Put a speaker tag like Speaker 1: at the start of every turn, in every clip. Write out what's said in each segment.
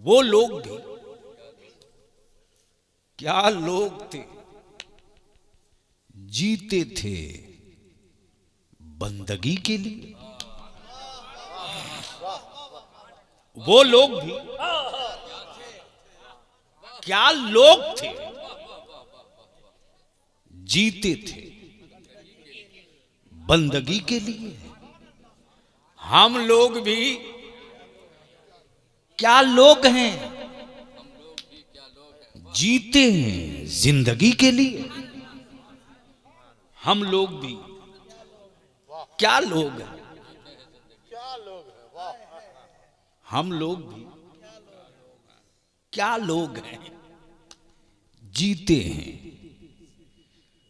Speaker 1: वो लोग भी क्या लोग थे, जीते थे बंदगी के लिए। वो लोग भी क्या लोग थे, जीते थे बंदगी के लिए। हम लोग भी क्या लोग हैं, जीते हैं जिंदगी के लिए। हम लोग भी क्या लोग हैं, हम लोग भी क्या लोग हैं, जीते हैं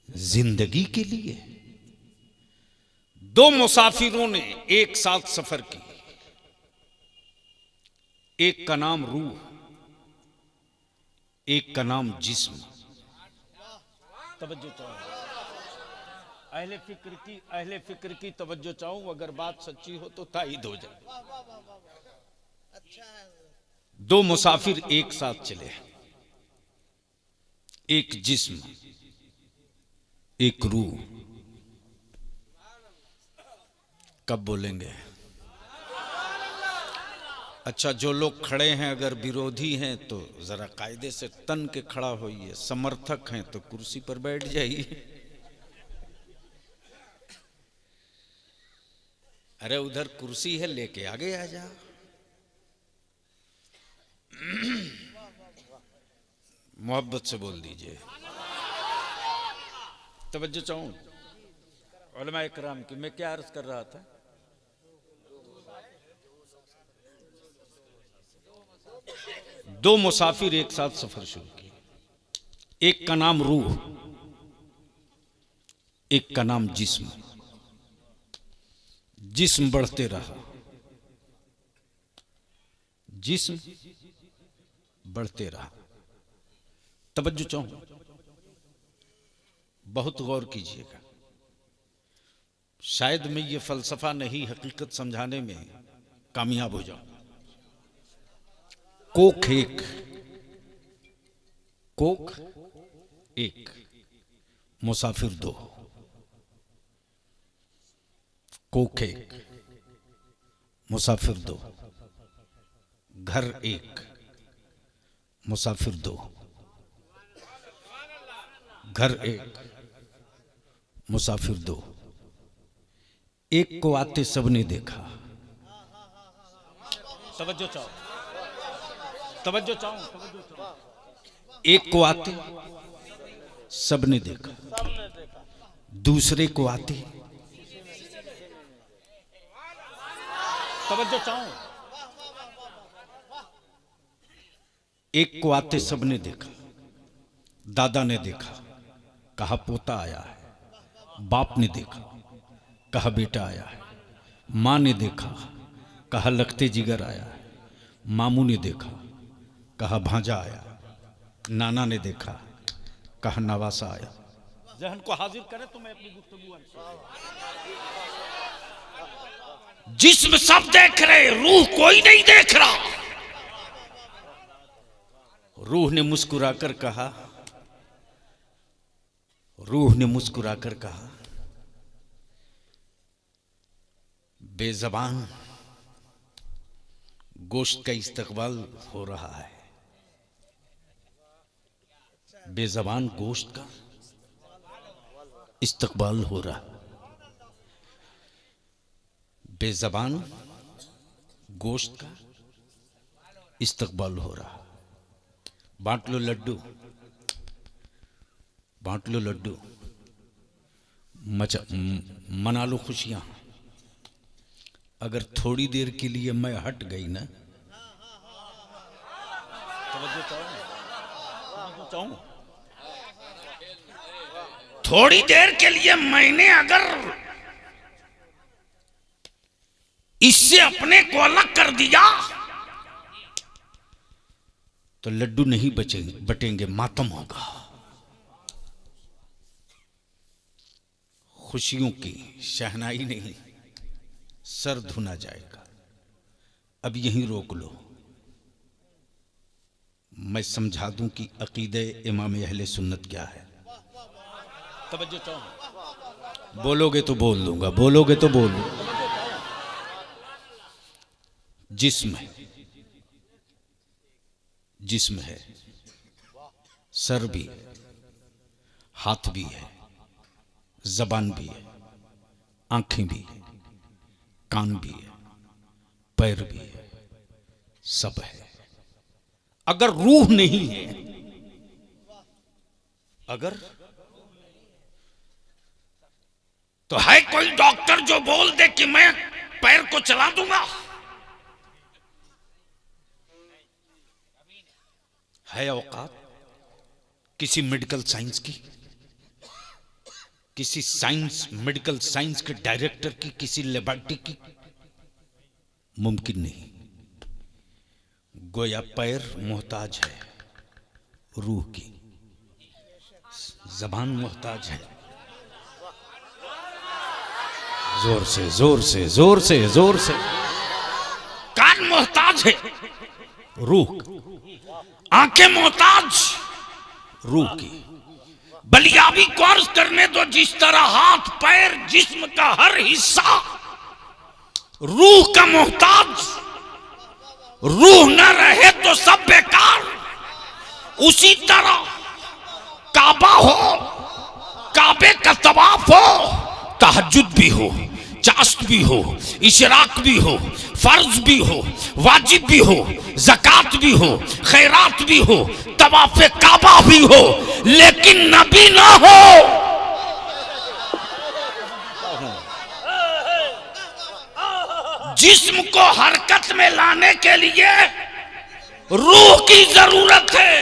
Speaker 1: जिंदगी के लिए। दो मुसाफिरों ने एक साथ सफर की, एक का नाम रूह, एक का नाम जिस्म। तवज्जो चाहूं, अहले फिक्र की तवज्जो चाहूं, अगर बात सच्ची हो तो ताईद हो जाए। दो मुसाफिर एक साथ चले, एक जिस्म एक रूह। कब बोलेंगे? अच्छा, जो लोग खड़े हैं अगर विरोधी हैं तो जरा कायदे से तन के खड़ा होइए, समर्थक हैं तो कुर्सी पर बैठ जाइए। अरे उधर कुर्सी है, लेके आगे आ जा। मोहब्बत से बोल दीजिए। तवज्जो चाहूं उलमा इकराम की, मैं क्या अर्ज कर रहा था? दो मुसाफिर एक साथ सफर शुरू किया, एक का नाम रूह, एक का नाम जिस्म। जिस्म बढ़ते रहा, जिस्म बढ़ते रहा। तवज्जो चाहूं, बहुत गौर कीजिएगा। शायद मैं ये फलसफा नहीं, हकीकत समझाने में कामयाब हो जाऊं। कोख एक, कोख एक, मुसाफिर दो। कोख एक, मुसाफिर दो। घर एक, मुसाफिर दो। घर एक, मुसाफिर दो। एक को आते सबने देखा। तवज्जो चाहो, तवज्जो चाहो, तवज्जो चाहो। एक को आते सबने देखा, दूसरे को आते, तवज्जो चाहो, एक को आते सबने देखा। दादा ने देखा, कहा पोता आया है। बाप ने देखा, कहा बेटा आया है। माँ ने देखा, कहा लगते जिगर आया है। मामू ने देखा, कहा भांजा आया। नाना ने देखा, कहा नवासा आया। जहन को हाजिर करें तो मैं अपनी गुफ्तगू। जिस्म सब देख रहे, रूह कोई नहीं देख रहा। रूह ने मुस्कुराकर कहा, रूह ने मुस्कुराकर कहा, बेज़बान गोश्त का इस्तकबाल हो रहा है। बेज़बान गोश्त का इस्तकबाल हो रहा। बेज़बान गोश्त का इस्तकबाल हो रहा। बांट लो लड्डू, बांट लो लड्डू, मना लो खुशियां। अगर थोड़ी देर के लिए मैं हट गई ना, तवज्जो चाहूं, थोड़ी देर के लिए मैंने अगर इससे अपने को अलग कर दिया तो लड्डू नहीं बटेंगे, मातम होगा। खुशियों की शहनाई नहीं, सर धुना जाएगा। अब यहीं रोक लो। मैं समझा दूं कि अकीदे इमाम अहले सुन्नत क्या है। तवज्जो चाहो, बोलोगे तो बोल दूंगा, बोलोगे तो बोल दूंगा। जिस्म है, जिस्म है, सर भी है, हाथ भी है, जबान भी है, आंखें भी है, कान भी है, पैर भी है, सब है। अगर रूह नहीं है, अगर तो है कोई डॉक्टर जो बोल दे कि मैं पैर को चला दूंगा? है औकात किसी मेडिकल साइंस की, किसी साइंस मेडिकल साइंस के डायरेक्टर की, किसी लेबोरेटरी की? मुमकिन नहीं। गोया पैर मोहताज है रूह की, जबान मोहताज है, जोर से जोर से जोर से जोर से, कान मोहताज है रूह, आंखें मोहताज रूह की। बलियाबी कोर्स करने दो, जिस तरह हाथ पैर जिस्म का हर हिस्सा रूह का मोहताज, रूह न रहे तो सब बेकार। उसी तरह काबा हो, काबे का तवाफ हो, तहज्जुद भी हो, चाश्त भी हो, इशराक भी हो, फर्ज भी हो, वाजिब भी हो, ज़कात भी हो, खैरात भी हो, तवाफ़े काबा भी हो, लेकिन नबी ना हो। जिस्म को हरकत में लाने के लिए रूह की जरूरत है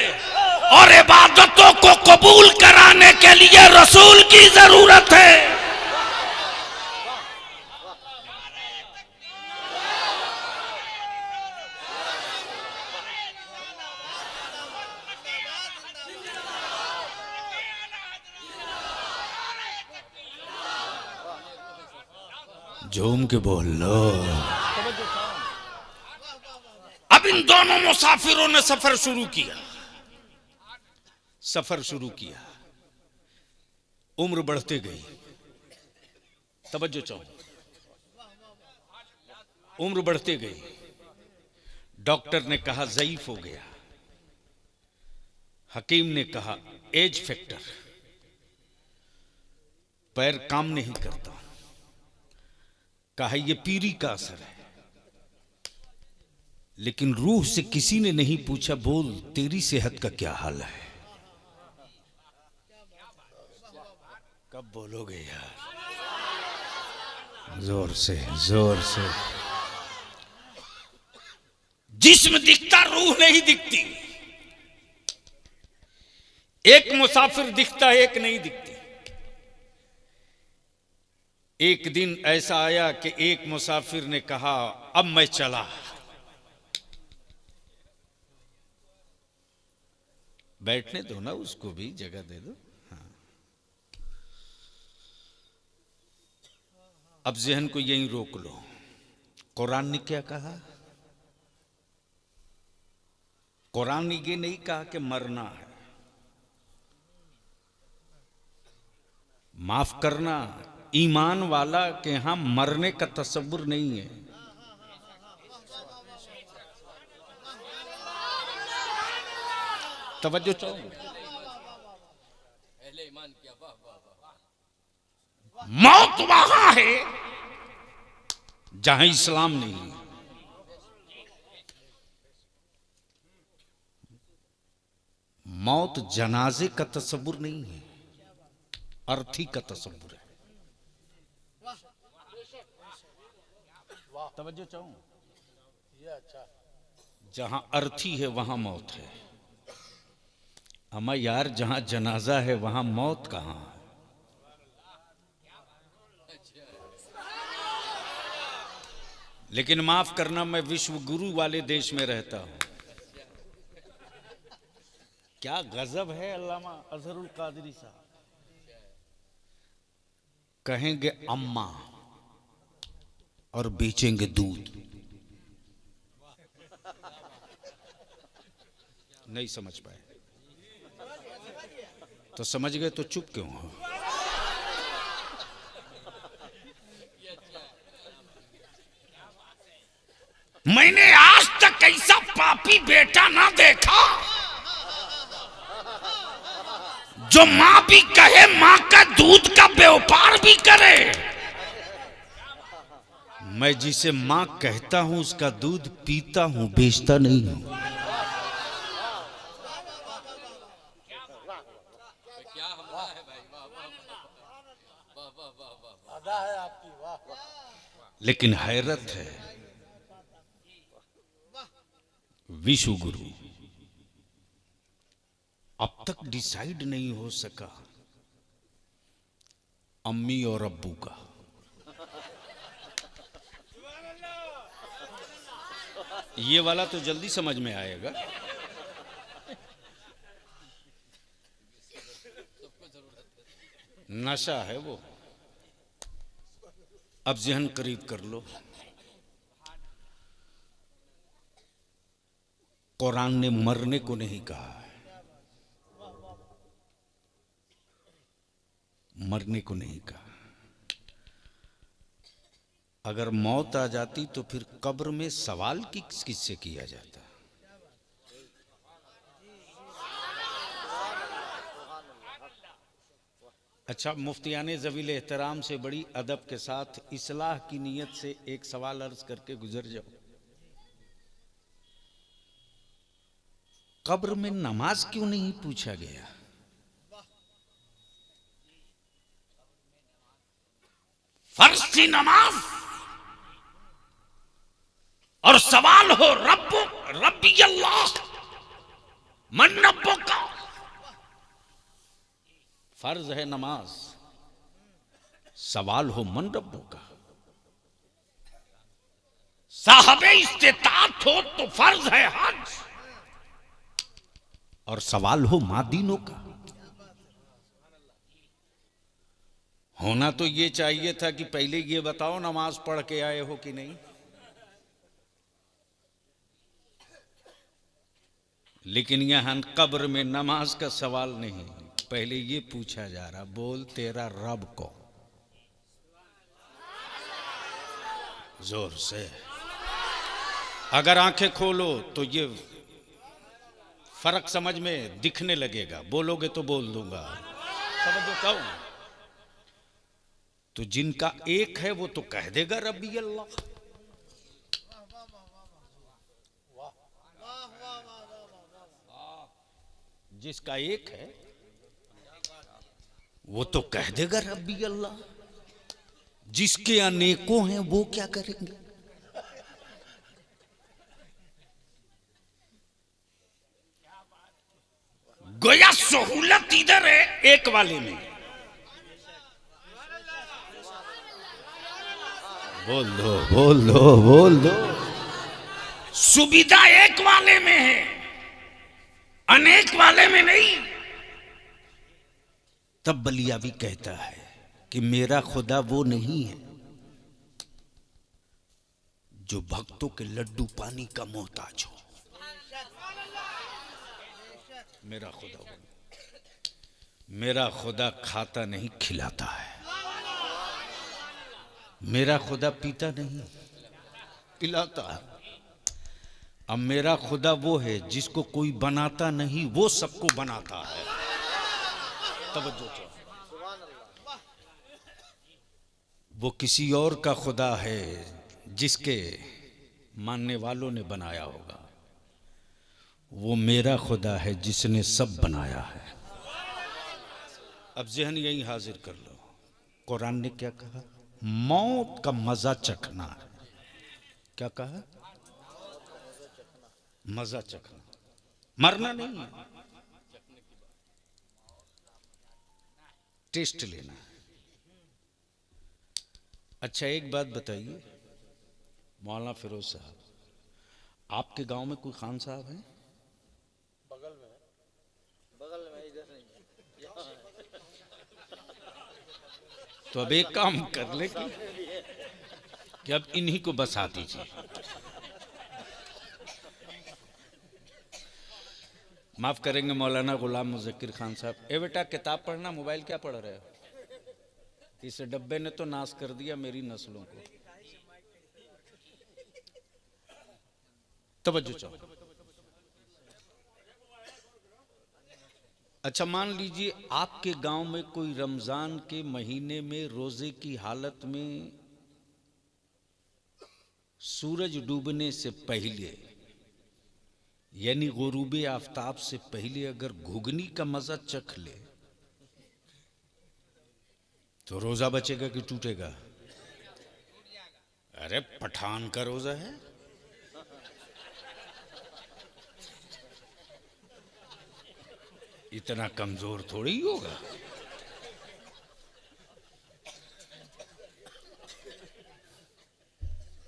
Speaker 1: और इबादतों को कबूल कराने के लिए रसूल की जरूरत है। झूम के बोल लो। अब इन दोनों मुसाफिरों ने सफर शुरू किया, सफर शुरू किया। उम्र बढ़ते गई, तवज्जो चाहो, उम्र बढ़ते गई। डॉक्टर ने कहा ज़ईफ हो गया, हकीम ने कहा एज फैक्टर, पैर काम नहीं करता, कहा ये पीरी का असर है। लेकिन रूह से किसी ने नहीं पूछा बोल तेरी सेहत का क्या हाल है। कब बोलोगे यार? जोर से जोर से। जिस्म दिखता, रूह नहीं दिखती। एक मुसाफिर दिखता, एक नहीं दिखती। एक दिन ऐसा आया कि एक मुसाफिर ने कहा अब मैं चला। बैठने दो ना, उसको भी जगह दे दो। हाँ। अब जहन को यहीं रोक लो। कुरान ने क्या कहा? कुरान ने ये नहीं कहा कि मरना है। माफ करना, ईमान वाला के यहां मरने का तसव्वुर नहीं है। तवज्जो चाहो, मौत वहां है जहां इस्लाम नहीं है। मौत जनाजे का तसव्वुर नहीं है, अर्थी का तसव्वुर है। तवज्जो चाहो, जहां अर्थी है वहां मौत है। अमा यार जहां जनाजा है वहां मौत कहां है? लेकिन माफ करना, मैं विश्व गुरु वाले देश में रहता हूं। क्या गजब है अल्लामा अजहरुल कादरी साहब। कहेंगे अम्मा और बेचेंगे दूध। नहीं समझ पाए तो समझ गए तो चुप क्यों हो? मैंने आज तक ऐसा पापी बेटा ना देखा जो मां भी कहे, मां का दूध का व्यापार भी करे। मैं जिसे मां कहता हूं उसका दूध पीता हूं, बेचता नहीं हूं। लेकिन हैरत है, विश्व गुरु अब तक डिसाइड नहीं हो सका अम्मी और अब्बू का। ये वाला तो जल्दी समझ में आएगा। नशा है वो। अब जहन करीब कर लो। कुरान ने मरने को नहीं कहा है, मरने को नहीं कहा। अगर मौत आ जाती तो फिर कब्र में सवाल किससे किया जाता? अच्छा, मुफ्तियाने ज़वील एहतराम से बड़ी अदब के साथ इस्लाह की नीयत से एक सवाल अर्ज करके गुजर जाओ। कब्र में नमाज क्यों नहीं पूछा गया? फर्ज थी नमाज और सवाल हो रब्बी अल्लाह मन रब्बो का। फर्ज है नमाज, सवाल हो मन रब्बो का। साहबे इस्तिताअत हो तो फर्ज है हज और सवाल हो मादीनों का। होना तो ये चाहिए था कि पहले ये बताओ नमाज पढ़ के आए हो कि नहीं। लेकिन यहां कब्र में नमाज का सवाल नहीं, पहले ये पूछा जा रहा, बोल तेरा रब को। जोर से अगर आंखें खोलो तो ये फर्क समझ में दिखने लगेगा। बोलोगे तो बोल दूंगा, समझो क्यों? तो जिनका एक है वो तो कह देगा रब्बी अल्लाह। जिसका एक है वो तो कह देगा रब्बी अल्लाह। जिसके अनेकों हैं वो क्या करेंगे? गोया सहूलत इधर है एक वाले में। बोल दो बोल दो बोल दो। सुविधा एक वाले में है, अनेक वाले में नहीं। तब बलियावी कहता है कि मेरा खुदा वो नहीं है जो भक्तों के लड्डू पानी का मोहताज हो। मेरा खुदा वो, मेरा खुदा खाता नहीं खिलाता है। मेरा खुदा पीता नहीं पिलाता है। अब मेरा खुदा वो है जिसको कोई बनाता नहीं, वो सबको बनाता है। तवज्जो तो, वो किसी और का खुदा है जिसके मानने वालों ने बनाया होगा। वो मेरा खुदा है जिसने सब बनाया है। अब जहन यही हाजिर कर लो, कुरान ने क्या कहा? मौत का मजा चखना है। क्या कहा? मजा चखना, मरना नहीं है, टेस्ट लेना है। अच्छा एक बात बताइए मौलाना फिरोज साहब, आपके गांव में कोई खान साहब हैं?
Speaker 2: बगल में इधर नहीं।
Speaker 1: तो अब एक काम कर ले कि अब इन्हीं को बसा दीजिए। माफ करेंगे मौलाना गुलाम मुज़क्किर खान साहब। ए बेटा किताब पढ़ना, मोबाइल क्या पढ़ रहे हो? इस डब्बे ने तो नाश कर दिया मेरी नस्लों को। तवज्जो चाहो। अच्छा मान लीजिए आपके गांव में कोई रमजान के महीने में रोजे की हालत में सूरज डूबने से पहले यानी गुरूबे आफताब से पहले अगर घुगनी का मजा चख ले तो रोजा बचेगा कि टूटेगा? अरे पठान का रोजा है। इतना कमजोर थोड़ी ही होगा।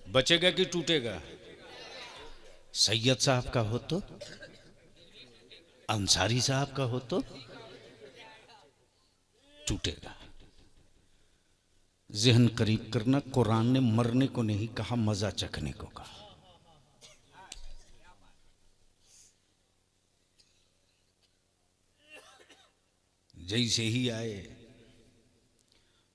Speaker 1: बचेगा कि टूटेगा? सैयद साहब का हो तो, अंसारी साहब का हो तो टूटेगा। जहन करीब करना, कुरान ने मरने को नहीं कहा, मजा चखने को कहा। जैसे ही आए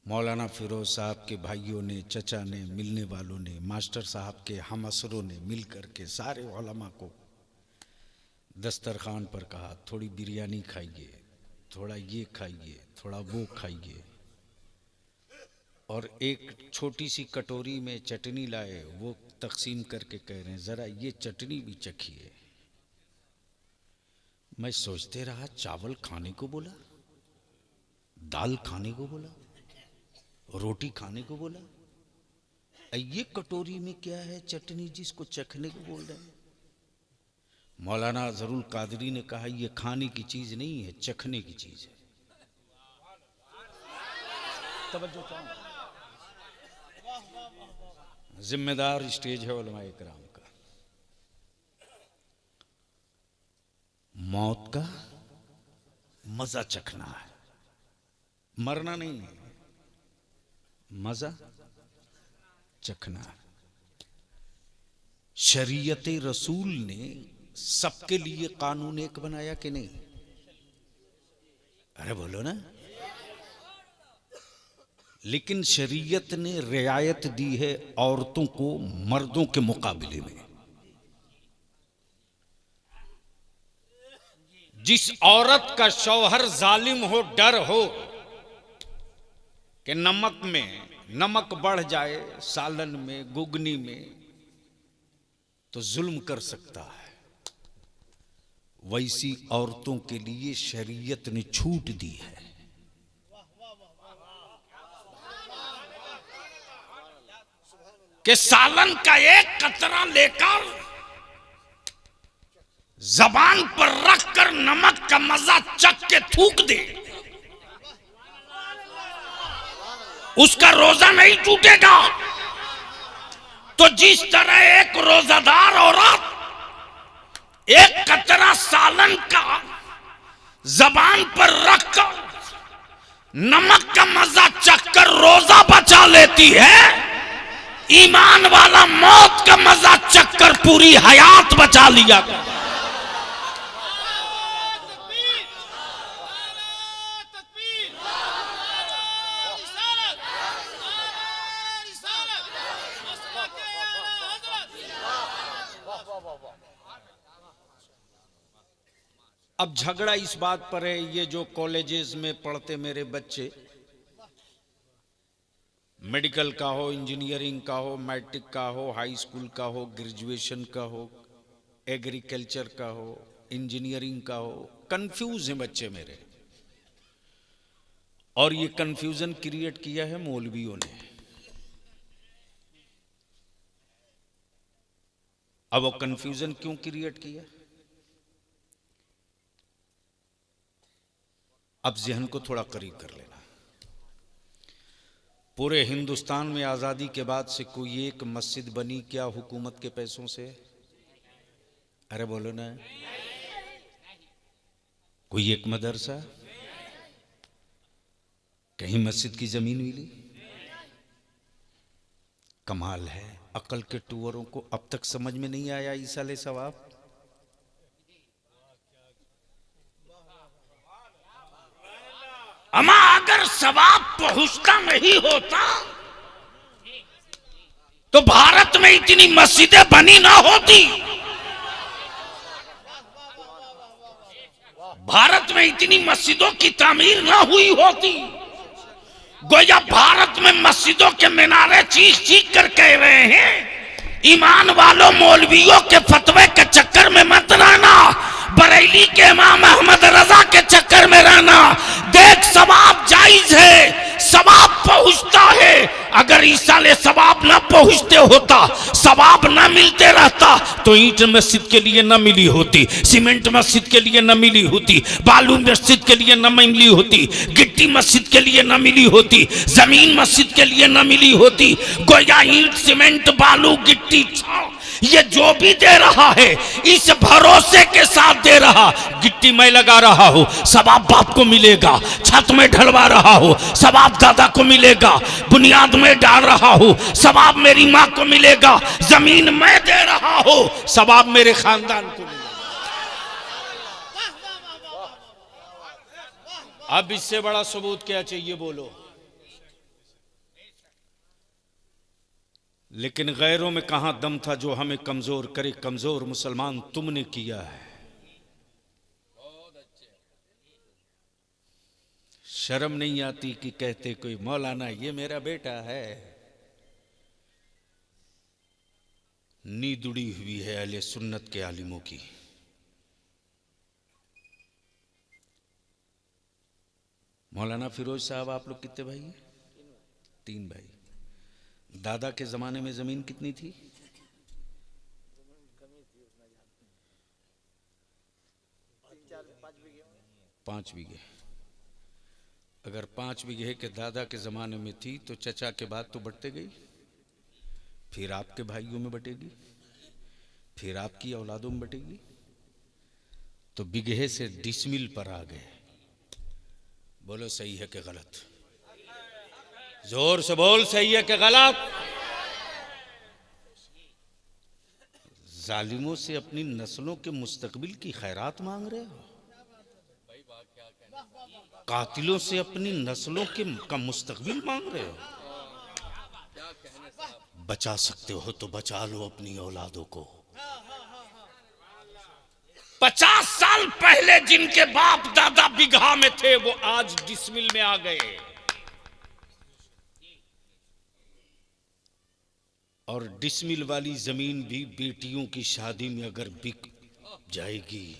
Speaker 1: मौलाना फिरोज साहब के भाइयों ने, चचा ने, मिलने वालों ने, मास्टर साहब के हम असरों ने मिल करके सारे उलमा को दस्तरखान पर कहा थोड़ी बिरयानी खाइए, थोड़ा ये खाइए, थोड़ा वो खाइए, और एक छोटी सी कटोरी में चटनी लाए, वो तकसीम करके कह रहे हैं जरा ये चटनी भी चखिए। मैं सोचते रहा चावल खाने को बोला, दाल खाने को बोला, रोटी खाने को बोला, ये कटोरी में क्या है चटनी जिसको चखने को बोल रहे हैं? मौलाना अजहरुल कादरी ने कहा ये खाने की चीज नहीं है, चखने की चीज है। तवज्जो चाहो। जिम्मेदार स्टेज है उलमाए किराम का। मौत का मजा चखना है, मरना नहीं है, मजा चखना है। शरीयत रसूल ने सबके लिए कानून एक बनाया कि नहीं? अरे बोलो ना। लेकिन शरीयत ने रियायत दी है औरतों को मर्दों के मुकाबले में। जिस औरत का शौहर जालिम हो, डर हो कि नमक में नमक बढ़ जाए, सालन में, गुगनी में, तो जुल्म कर सकता है, वैसी औरतों के लिए शरीयत ने छूट दी है। कि सालन का एक कतरा लेकर जबान पर रखकर नमक का मजा चख के थूक दे, उसका रोजा नहीं टूटेगा। तो जिस तरह एक रोजादार औरत एक कतरा सालन का जबान पर रखकर नमक का मजा चखकर रोजा बचा लेती है, ईमान वाला मौत का मजा चखकर पूरी हयात बचा लिया। अब झगड़ा इस बात पर है, ये जो कॉलेजेस में पढ़ते मेरे बच्चे, मेडिकल का हो, इंजीनियरिंग का हो, मैट्रिक का हो, हाई स्कूल का हो, ग्रेजुएशन का हो, एग्रीकल्चर का हो, इंजीनियरिंग का हो, कंफ्यूज हैं बच्चे मेरे। और ये कंफ्यूजन क्रिएट किया है मौलवियों ने। अब वो कंफ्यूजन क्यों क्रिएट किया? अब जहन को थोड़ा करीब कर लेना। पूरे हिंदुस्तान में आज़ादी के बाद से कोई एक मस्जिद बनी क्या हुकूमत के पैसों से? अरे बोलो ना। कोई एक मदरसा, कहीं मस्जिद की जमीन मिली? कमाल है, अकल के टूअरों को अब तक समझ में नहीं आया ईसाले सवाब। अमा अगर सवाब पहुंचता नहीं होता तो भारत में इतनी मस्जिदें बनी ना होती, भारत में इतनी मस्जिदों की तामीर ना हुई होती। गोया भारत में मस्जिदों के मीनारे चीख चीख कर कह रहे हैं, ईमान वालों मौलवियों के फतवे के चक्कर में मत रहना, बरेली के इमाम अहमद रजा के चक्कर में रहना। देख सवाब जायज है, सवाब पहुंचता है। अगर इस साले सवाब ना पहुंचते होता, सवाब ना मिलते रहता तो ईंट मस्जिद के लिए ना मिली होती, सीमेंट मस्जिद के लिए ना मिली होती, बालू मस्जिद के लिए ना मिली होती, गिट्टी मस्जिद के लिए ना मिली होती, जमीन मस्जिद के लिए ना मिली होती। गोया ईंट सीमेंट बालू गिट्टी ये जो भी दे रहा है इस भरोसे के साथ दे रहा, गिट्टी मैं लगा रहा हूं सवाब बाप को मिलेगा, छत में ढलवा रहा हूं सवाब दादा को मिलेगा, बुनियाद में डाल रहा हूं सवाब मेरी मां को मिलेगा, जमीन मैं दे रहा हूं सवाब मेरे खानदान को मिलेगा। अब इससे बड़ा सबूत क्या चाहिए बोलो। लेकिन गैरों में कहां दम था जो हमें कमजोर करे, कमजोर मुसलमान तुमने किया है। शर्म नहीं आती कि कहते कोई मौलाना ये मेरा बेटा है। नींद उड़ी हुई है अहले सुन्नत के आलिमों की। मौलाना फिरोज साहब आप लोग कितने भाई हैं? 3 भाई। दादा के जमाने में जमीन कितनी थी? 5 बीघे। अगर 5 बीघे के दादा के जमाने में थी तो चचा के बाद तो बढ़ते गई, फिर आपके भाइयों में बटेगी, फिर आपकी औलादों में बटेगी, तो बीघे से डिसमिल पर आ गए। बोलो सही है कि गलत? जोर से बोल, सही है कि गलत? जालिमों से अपनी नस्लों के मुस्तकबिल की खैरात मांग रहे हो, कातिलों से अपनी नस्लों के का मुस्तकबिल मांग रहे हो। बचा सकते हो तो बचा लो अपनी औलादों को। 50 साल पहले जिनके बाप दादा बिगहा में थे वो आज डिसमिल में आ गए, और डिसमिल वाली जमीन भी बेटियों की शादी में अगर बिक जाएगी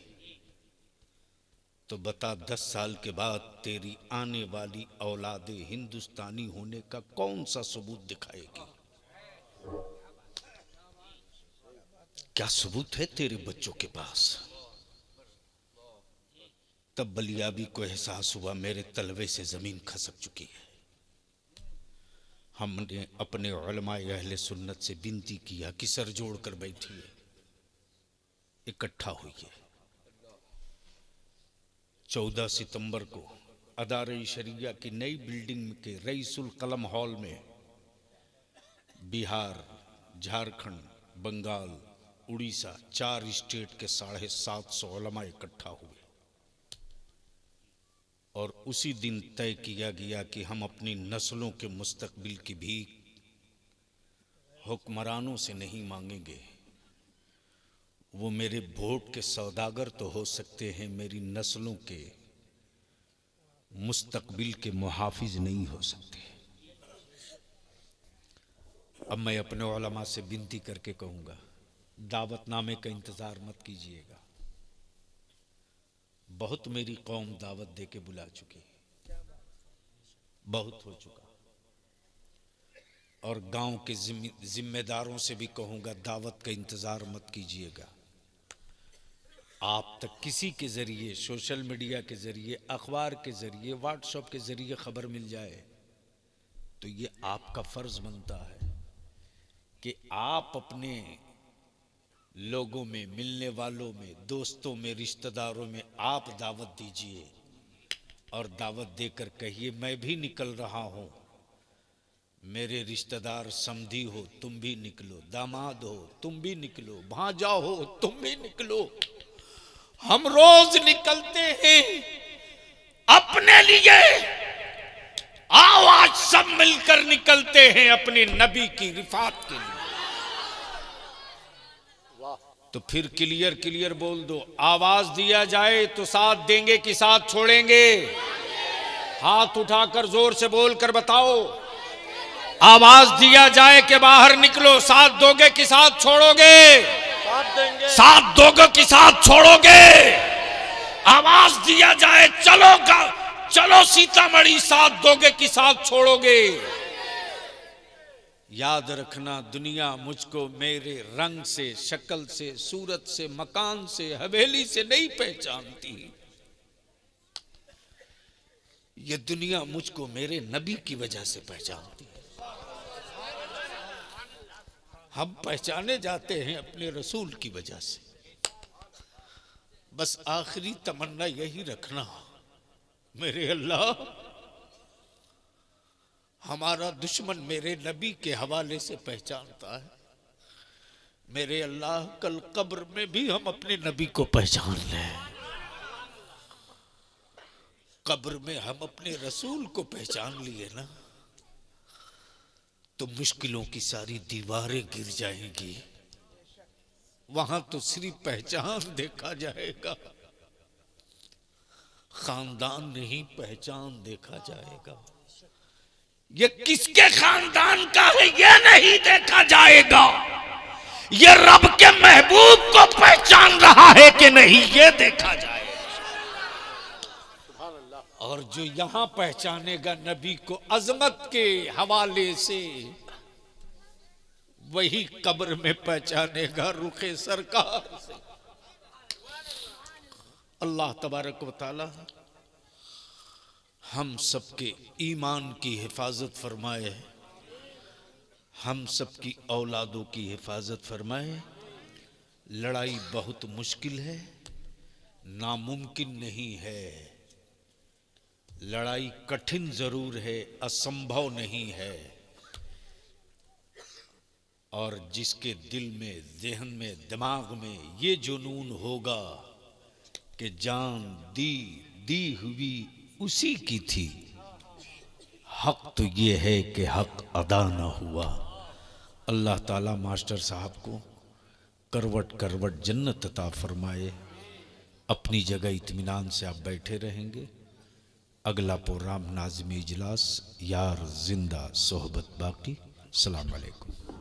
Speaker 1: तो बता 10 साल के बाद तेरी आने वाली औलादे हिंदुस्तानी होने का कौन सा सबूत दिखाएगी? क्या सबूत है तेरे बच्चों के पास? तब बलियाबी को एहसास हुआ मेरे तलवे से जमीन खसक चुकी है। हमने अपने उलमाए अहले सुन्नत से विनती किया कि सर जोड़कर बैठिए, इकट्ठा हुई। 14 सितंबर को अदारे शरिया की नई बिल्डिंग के रईसुल कलम हॉल में बिहार, झारखंड, बंगाल, उड़ीसा 4 स्टेट के 750 उलमा इकट्ठा हुए, और उसी दिन तय किया गया कि हम अपनी नस्लों के मुस्तकबिल की भीख हुक्मरानों से नहीं मांगेंगे। वो मेरे वोट के सौदागर तो हो सकते हैं, मेरी नस्लों के मुस्तकबिल के मुहाफिज नहीं हो सकते। अब मैं अपने उलमा से विनती करके कहूँगा, दावतनामे का इंतज़ार मत कीजिएगा। बहुत मेरी कौम दावत दे के बुला चुकी, बहुत हो चुका। और गांव के जिम्मेदारों से भी कहूँगा, दावत का इंतज़ार मत कीजिएगा। आप तक किसी के ज़रिए, सोशल मीडिया के ज़रिए, अखबार के ज़रिए, व्हाट्सएप के ज़रिए खबर मिल जाए तो ये आपका फ़र्ज़ बनता है कि आप अपने लोगों में, मिलने वालों में, दोस्तों में, रिश्तेदारों में आप दावत दीजिए, और दावत देकर कहिए मैं भी निकल रहा हूँ, मेरे रिश्तेदार समधी हो तुम भी निकलो, दामाद हो तुम भी निकलो, भांजा हो तुम भी निकलो। हम रोज निकलते हैं अपने लिए आओ आज सब मिलकर निकलते हैं अपने नबी की रिफात के लिए। तो फिर क्लियर क्लियर बोल दो, आवाज दिया जाए तो साथ देंगे कि साथ छोड़ेंगे? हाथ उठाकर जोर से बोलकर बताओ। आवाज दिया जाए कि बाहर निकलो, साथ दोगे कि साथ छोड़ोगे?
Speaker 2: साथ देंगे।
Speaker 1: साथ दोगे कि साथ छोड़ोगे? आवाज दिया जाए चलो चलो सीतामढ़ी, साथ दोगे कि साथ छोड़ोगे? याद रखना, दुनिया मुझको मेरे रंग से, शक्ल से, सूरत से, मकान से, हवेली से नहीं पहचानती। ये दुनिया मुझको मेरे नबी की वजह से पहचानती है। हम पहचाने जाते हैं अपने रसूल की वजह से। बस आखिरी तमन्ना यही रखना, मेरे अल्लाह हमारा दुश्मन मेरे नबी के हवाले से पहचानता है। मेरे अल्लाह कल कब्र में भी हम अपने नबी को पहचान लें। कब्र में हम अपने रसूल को पहचान लिए ना, तो मुश्किलों की सारी दीवारें गिर जाएंगी। वहां तो सिर्फ पहचान देखा जाएगा, खानदान नहीं पहचान देखा जाएगा। ये किसके खानदान का है ये नहीं देखा जाएगा, ये रब के महबूब को पहचान रहा है कि नहीं ये देखा जाएगा। और जो यहां पहचानेगा नबी को अजमत के हवाले से, वही कब्र में पहचानेगा रुखे सरकार से। अल्लाह तबारक व तआला हम सबके ईमान की हिफाजत फरमाए, हम सबकी औलादों की हिफाजत फरमाए। लड़ाई बहुत मुश्किल है, नामुमकिन नहीं है। लड़ाई कठिन जरूर है, असंभव नहीं है। और जिसके दिल में, ज़हन में, दिमाग में ये जुनून होगा कि जान दी हुई उसी की थी, हक तो ये है कि हक अदा ना हुआ। अल्लाह ताला मास्टर साहब को करवट करवट जन्नत अता फरमाए। अपनी जगह इत्मीनान से आप बैठे रहेंगे। अगला प्रोग्राम नाज़िम इजलास, यार जिंदा सोहबत बाकी। सलाम अलैकुम।